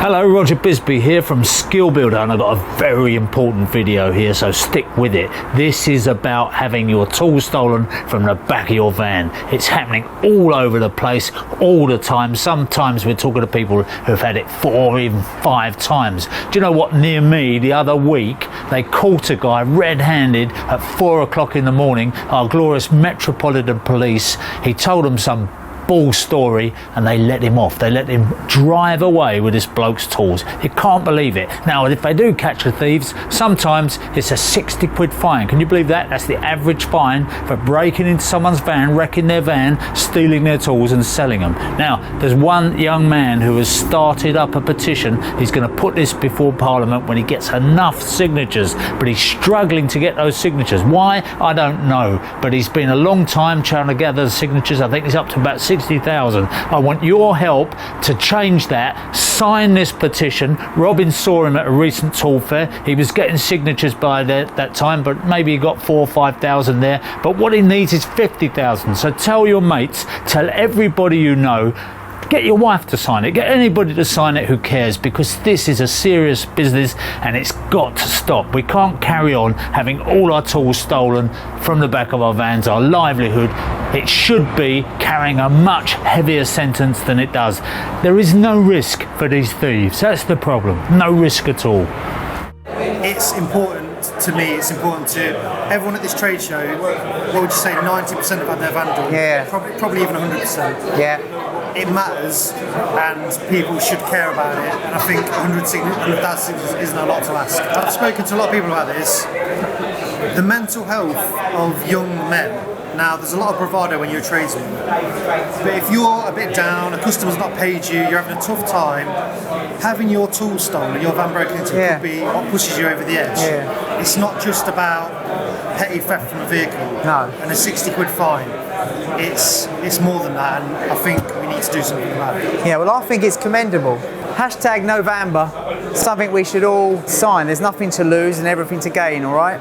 Hello, Roger Bisbee here from Skill Builder, and I've got a very important video here, so stick with it. This is about having your tools stolen from the back of your van. It's happening all over the place, all the time. Sometimes we're talking to people who've had it 4 or even 5 times. Do you know what? Near me the other week, they caught a guy red-handed at 4 o'clock in the morning. Our glorious Metropolitan Police, he told them some bull story and they let him off. They let him drive away with this bloke's tools. You can't believe it. Now, if they do catch the thieves, sometimes it's a 60 quid fine. Can you believe that? That's the average fine for breaking into someone's van, wrecking their van, stealing their tools and selling them. Now, there's one young man who has started up a petition. He's going to put this before Parliament when he gets enough signatures, but he's struggling to get those signatures. Why? I don't know, but he's been a long time trying to gather the signatures. I think he's up to about 60,000. I want your help to change that. Sign this petition. Robin saw him at a recent tool fair. He was getting signatures by that time, but maybe he got 4,000 or 5,000 there. But what he needs is 50,000. So tell your mates, tell everybody you know. Get your wife to sign it. Get anybody to sign it who cares, because this is a serious business and it's got to stop. We can't carry on having all our tools stolen from the back of our vans, our livelihood. It should be carrying a much heavier sentence than it does. There is no risk for these thieves. That's the problem. No risk at all. It's important to me, it's important to everyone at this trade show. What would you say, 90% have had their vandal? Yeah. Probably even 100%. Yeah. It matters and people should care about it, and I think 100,000 isn't a lot to ask. I've spoken to a lot of people about this. The mental health of young men. Now, there's a lot of bravado when you're a tradesman, but if you're a bit down, a customer's not paid you, you're having a tough time, having your tools stolen, your van broken into, could be what pushes you over the edge. Yeah. It's not just about petty theft from a vehicle and a 60 quid fine. It's more than that, and I think we need to do something about it. Yeah, well, I think it's commendable. #NoVamber, something we should all sign. There's nothing to lose and everything to gain, all right?